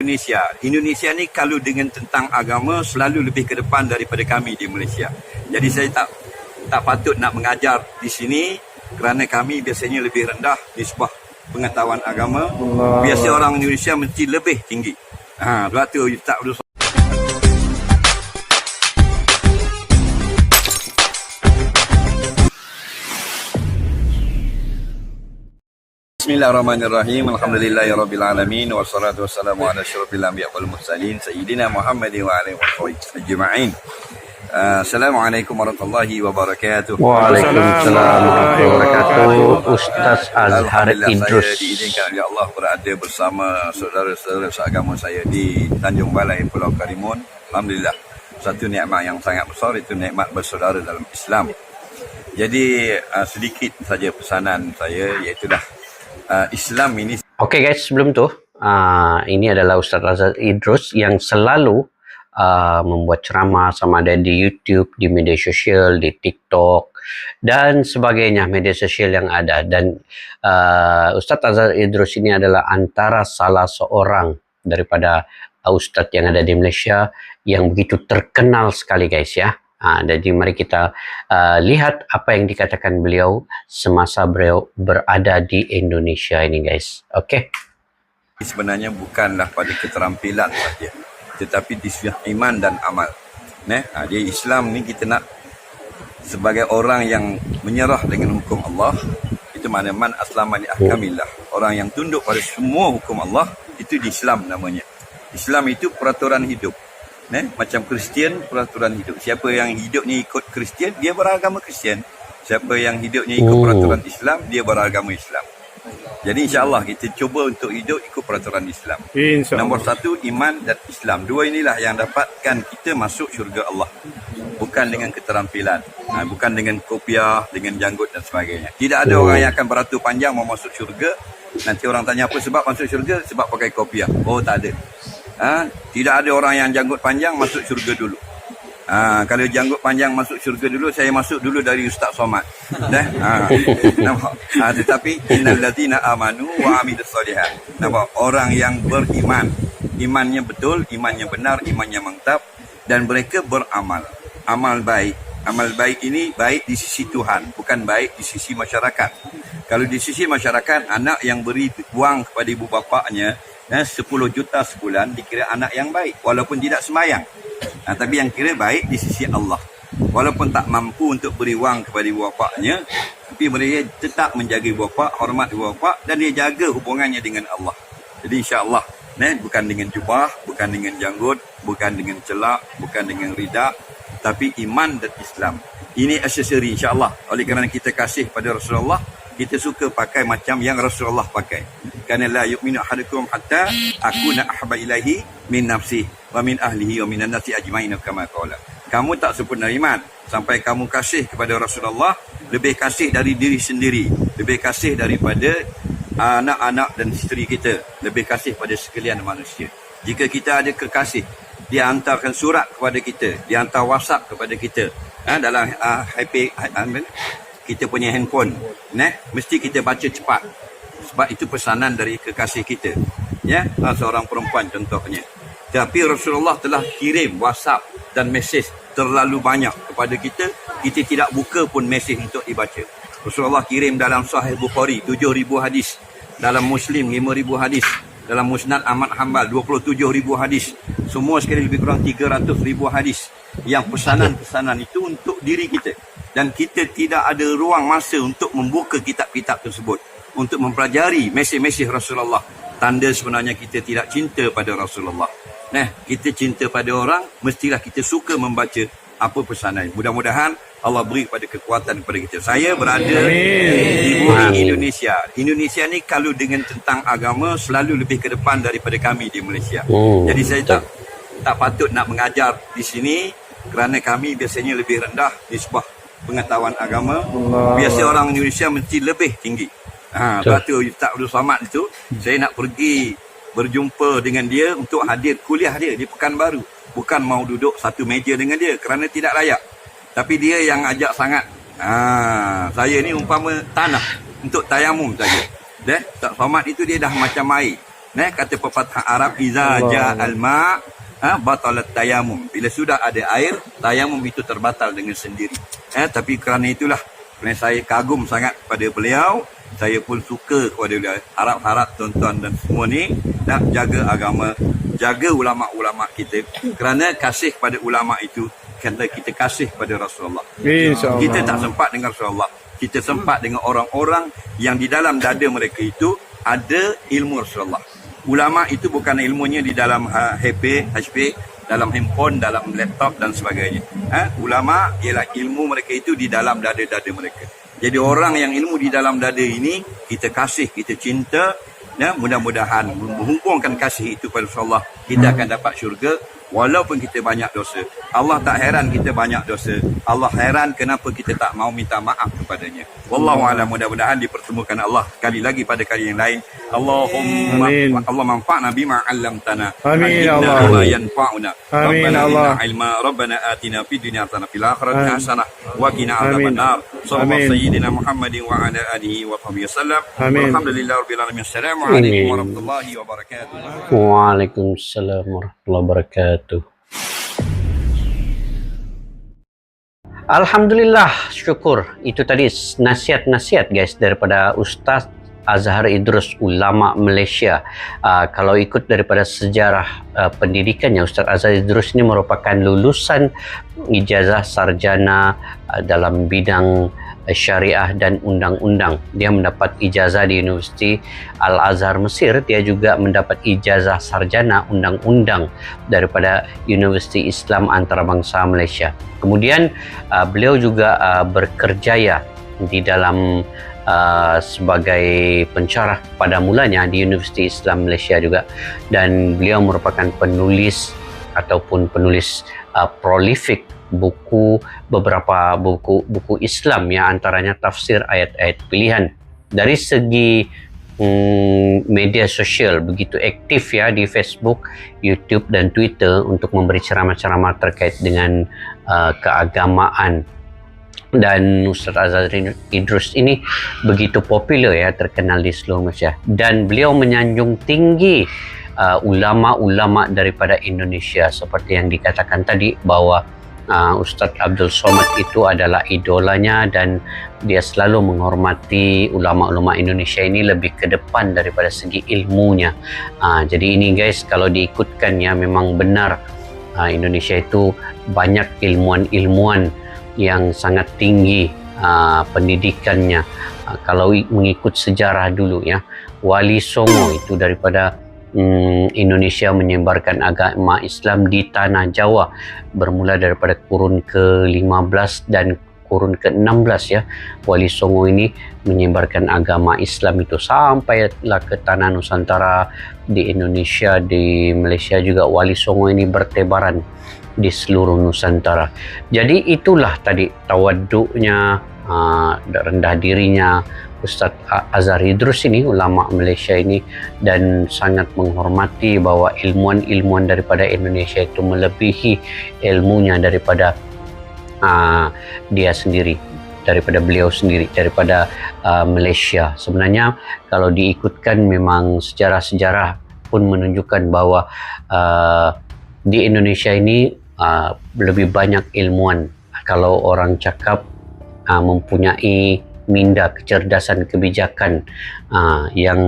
Indonesia. Indonesia ni kalau dengan tentang agama selalu lebih ke depan daripada kami di Malaysia. Jadi saya tak patut nak mengajar di sini kerana kami biasanya lebih rendah di sebuah pengetahuan agama. Biasa orang Indonesia mesti lebih tinggi. Sebab tu tak perlu. Bismillahirrahmanirrahim. Alhamdulillahirabbil alamin wassalatu wassalamu ala asyrafil anbiya'i wal mursalin sayyidina Muhammadin wa alihi washabihi ajma'in. Assalamualaikum warahmatullahi wabarakatuh. Waalaikumsalam warahmatullahi wabarakatuh. Ustaz Azhar Idrus. Saya diizinkan oleh Allah berada bersama saudara-saudara seagama saya di Tanjung Balai, Pulau Karimun. Alhamdulillah, satu nikmat yang sangat besar, itu nikmat bersaudara dalam Islam. Jadi sedikit saja pesanan saya, iaitulah Islam ini. Oke guys, sebelum tu ini adalah Ustaz Azhar Idrus yang selalu membuat ceramah sama ada di YouTube, di media sosial, di TikTok dan sebagainya media sosial yang ada. Dan Ustaz Azhar Idrus ini adalah antara salah seorang daripada Ustaz yang ada di Malaysia yang begitu terkenal sekali guys ya. Jadi mari kita lihat apa yang dikatakan beliau semasa beliau berada di Indonesia ini guys. Oke. Sebenarnya bukanlah pada keterampilan saja, tetapi di sisi iman dan amal. Dia Islam ni kita nak sebagai orang yang menyerah dengan hukum Allah. Itu mana man aslama li ahkamillah. Orang yang tunduk pada semua hukum Allah, itu di Islam namanya. Islam itu peraturan hidup. Macam Kristian, peraturan hidup. Siapa yang hidupnya ikut Kristian, dia beragama Kristian. Siapa yang hidupnya ikut peraturan Islam, dia beragama Islam. Jadi insya-Allah kita cuba untuk hidup ikut peraturan Islam. Nombor satu, iman dan Islam. Dua inilah yang dapatkan kita masuk syurga Allah. Bukan dengan keterampilan, bukan dengan kopiah, dengan janggut dan sebagainya. Tidak ada orang yang akan beratur panjang mau masuk syurga. Nanti orang tanya apa sebab masuk syurga? Sebab pakai kopiah. Oh, tak ada. Tidak ada orang yang janggut panjang masuk syurga dulu. Kalau janggut panjang masuk syurga dulu, saya masuk dulu dari Ustaz Somad. Tetapi innal ladzina amanu wa amilus solihat. Nampak, orang yang beriman, imannya betul, imannya benar, imannya mantap, dan mereka beramal. Amal baik. Amal baik ini baik di sisi Tuhan, bukan baik di sisi masyarakat. Kalau di sisi masyarakat, anak yang beri wang kepada ibu bapaknya 10 juta sebulan dikira anak yang baik walaupun tidak sembahyang. Tapi yang kira baik di sisi Allah. Walaupun tak mampu untuk beri wang kepada ibu bapaknya, tapi mereka tetap menjaga ibu bapa, hormat ibu bapa, dan dia jaga hubungannya dengan Allah. Jadi insya-Allah, bukan dengan jubah, bukan dengan janggut, bukan dengan celak, bukan dengan rida, tapi iman dan Islam. Ini aksesori insya-Allah. Oleh kerana kita kasih pada Rasulullah, kita suka pakai macam yang Rasulullah pakai. Karena la yu'minu ahadukum hatta akuna ahabba ilaihi min nafsihi wa min ahlihi wa minan nasi ajmain kama qala. Kamu tak sempurna iman sampai kamu kasih kepada Rasulullah lebih kasih dari diri sendiri, lebih kasih daripada anak-anak dan isteri kita, lebih kasih pada sekalian manusia. Jika kita ada kekasih, dia hantarkan surat kepada kita, dia hantar WhatsApp kepada kita, dalam HP kita punya handphone, mesti kita baca cepat. Sebab itu pesanan dari kekasih kita, seorang perempuan contohnya. Tapi Rasulullah telah kirim WhatsApp dan mesej terlalu banyak kepada kita, kita tidak buka pun mesej untuk dibaca. Rasulullah kirim dalam Sahih Bukhari 7,000 hadis, dalam Muslim 5,000 hadis, dalam Musnad Ahmad Hanbal 27,000 hadis. Semua sekali lebih kurang 300,000 hadis. Yang pesanan-pesanan itu untuk diri kita. Dan kita tidak ada ruang masa untuk membuka kitab-kitab tersebut, untuk mempelajari mesej-mesej Rasulullah. Tanda sebenarnya kita tidak cinta pada Rasulullah. Kita cinta pada orang, mestilah kita suka membaca apa pesanan. Mudah-mudahan Allah beri kepada kekuatan kepada kita. Saya berada di bumi Indonesia. Indonesia ni kalau dengan tentang agama selalu lebih ke depan daripada kami di Malaysia. Jadi saya tak patut nak mengajar di sini kerana kami biasanya lebih rendah di sebuah pengetahuan agama. Biasa orang Indonesia mesti lebih tinggi. Sebab tu Ustaz Abdul Somad itu, saya nak pergi berjumpa dengan dia untuk hadir kuliah dia di Pekanbaru. Bukan mau duduk satu meja dengan dia kerana tidak layak. Tapi dia yang ajak sangat. Saya ni umpama tanah untuk tayamum saja. Ustaz Somad itu dia dah macam air. Kata pepatah Arab, iza ja'al ma' batalat tayamum. Bila sudah ada air, tayamum itu terbatal dengan sendiri. Tapi kerana itulah, kerana saya kagum sangat pada beliau, saya pun suka kepada beliau. Harap-harap tuan-tuan dan semua ni nak jaga agama, jaga ulama-ulama kita. Kerana kasih pada ulama itu, kerana kita kasih pada Rasulullah. InsyaAllah. Kita tak sempat dengan Rasulullah. Kita sempat dengan orang-orang yang di dalam dada mereka itu ada ilmu Rasulullah. Ulama itu bukan ilmunya di dalam HP, dalam handphone, dalam laptop dan sebagainya. Ulama ialah ilmu mereka itu di dalam dada-dada mereka. Jadi orang yang ilmu di dalam dada ini, kita kasih, kita cinta, mudah-mudahan menghubungkan kasih itu pada Rasulullah, kita akan dapat syurga walaupun kita banyak dosa. Allah tak heran kita banyak dosa. Allah heran kenapa kita tak mau minta maaf kepadanya. Wallahu a'lam. Mudah-mudahan dipertemukan Allah sekali lagi pada kali yang lain. Allahumma Allah manfa'na bima 'allamtana. Amin ya Allah. Ma yanfa'una. Amin Rabbana Allah. zidna ilma. Rabbana atina fid dunya hasanah fil akhirati hasanah wa qina Amin. adzabannar. Sallallahu Amin. sayyidina Muhammadin wa ala alihi wa sahbihi wasallam. Amin. Walhamdulillahirabbil alamin. Assalamualaikum Amin. warahmatullahi wabarakatuh. Waalaikumsalam warahmatullahi wabarakatuh. Alhamdulillah, syukur. Itu tadi nasihat-nasihat guys daripada Ustaz Azhar Idrus, ulama Malaysia. Kalau ikut daripada sejarah pendidikannya, Ustaz Azhar Idrus ini merupakan lulusan ijazah sarjana dalam bidang syariah dan undang-undang. Dia mendapat ijazah di Universiti Al-Azhar Mesir. Dia juga mendapat ijazah sarjana undang-undang daripada Universiti Islam Antarabangsa Malaysia. Kemudian beliau juga berkerjaya di dalam sebagai pensyarah pada mulanya di Universiti Islam Malaysia juga, dan beliau merupakan penulis ataupun penulis prolific beberapa buku Islam, ya, antaranya tafsir ayat-ayat pilihan. Dari segi media sosial begitu aktif ya di Facebook, YouTube dan Twitter untuk memberi ceramah-ceramah terkait dengan keagamaan. Dan Ustaz Azhar Idrus ini begitu popular ya, terkenal di seluruh Malaysia, dan beliau menyanjung tinggi ulama-ulama daripada Indonesia, seperti yang dikatakan tadi bahwa Ustaz Abdul Somad itu adalah idolanya, dan dia selalu menghormati ulama-ulama Indonesia ini lebih ke depan daripada segi ilmunya. Jadi ini guys, kalau diikutkan ya, memang benar Indonesia itu banyak ilmuwan-ilmuwan yang sangat tinggi pendidikannya. Kalau mengikut sejarah dulu ya, Wali Songo itu daripada Indonesia menyebarkan agama Islam di tanah Jawa bermula daripada kurun ke-15 dan kurun ke-16 ya. Wali Songo ini menyebarkan agama Islam itu sampailah ke tanah Nusantara, di Indonesia, di Malaysia juga. Wali Songo ini bertebaran di seluruh Nusantara. Jadi itulah tadi tawaduknya, rendah dirinya Ustaz Azhar Idrus ini, ulama Malaysia ini, dan sangat menghormati bahwa ilmuwan-ilmuwan daripada Indonesia itu melebihi ilmunya daripada dia sendiri, daripada beliau sendiri, daripada Malaysia. Sebenarnya kalau diikutkan, memang sejarah-sejarah pun menunjukkan bahwa di Indonesia ini lebih banyak ilmuwan. Kalau orang cakap mempunyai minda kecerdasan kebijakan yang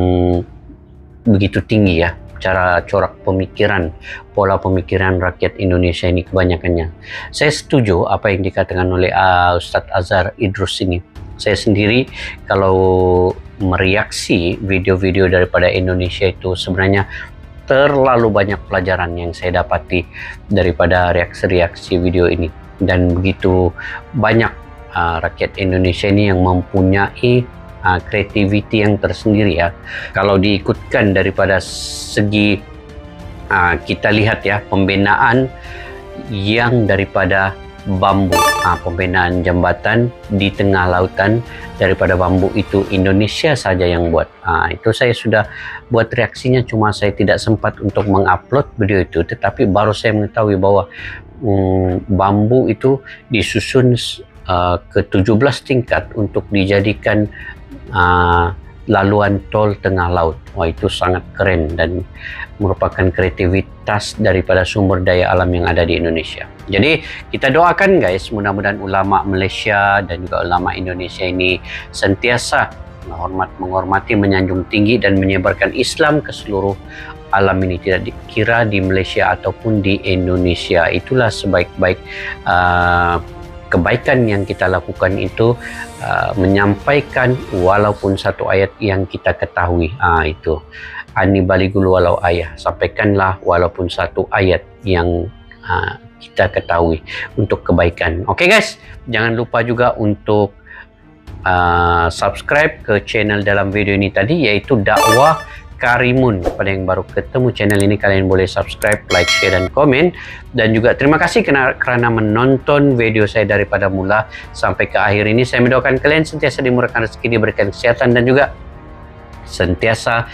begitu tinggi ya, cara corak pemikiran, pola pemikiran rakyat Indonesia ini kebanyakannya. Saya setuju apa yang dikatakan oleh Ustaz Azhar Idrus ini. Saya sendiri kalau mereaksi video-video daripada Indonesia itu, sebenarnya terlalu banyak pelajaran yang saya dapati daripada reaksi-reaksi video ini, dan begitu banyak rakyat Indonesia ini yang mempunyai kreativiti yang tersendiri ya. Kalau diikutkan daripada segi kita lihat ya, pembinaan yang daripada bambu, pembinaan jambatan di tengah lautan daripada bambu itu Indonesia saja yang buat. Itu saya sudah buat reaksinya, cuma saya tidak sempat untuk mengupload video itu, tetapi baru saya mengetahui bahwa bambu itu disusun ke 17 tingkat untuk dijadikan laluan tol tengah laut. Wah, itu sangat keren dan merupakan kreativitas daripada sumber daya alam yang ada di Indonesia. Jadi kita doakan guys, mudah-mudahan ulama Malaysia dan juga ulama Indonesia ini sentiasa menghormati, menyanjung tinggi dan menyebarkan Islam ke seluruh alam ini, tidak dikira di Malaysia ataupun di Indonesia. Itulah sebaik-baik kebaikan yang kita lakukan itu, menyampaikan walaupun satu ayat yang kita ketahui. Itu ani baligul walau ayah, sampaikanlah walaupun satu ayat yang kita ketahui untuk kebaikan. Oke guys, jangan lupa juga untuk subscribe ke channel dalam video ini tadi, yaitu Dakwah Karimun. Pada yang baru ketemu channel ini, kalian boleh subscribe, like, share, dan komen. Dan juga terima kasih kerana menonton video saya daripada mula sampai ke akhir ini. Saya mendoakan kalian sentiasa dimurahkan rezeki, diberikan kesehatan, dan juga sentiasa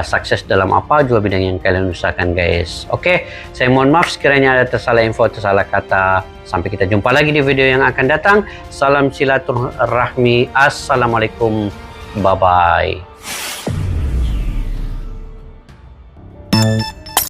sukses dalam apa juga bidang yang kalian usahakan guys. Oke, saya mohon maaf sekiranya ada tersalah info, tersalah kata. Sampai kita jumpa lagi di video yang akan datang. Salam silaturahmi. Assalamualaikum. Bye-bye.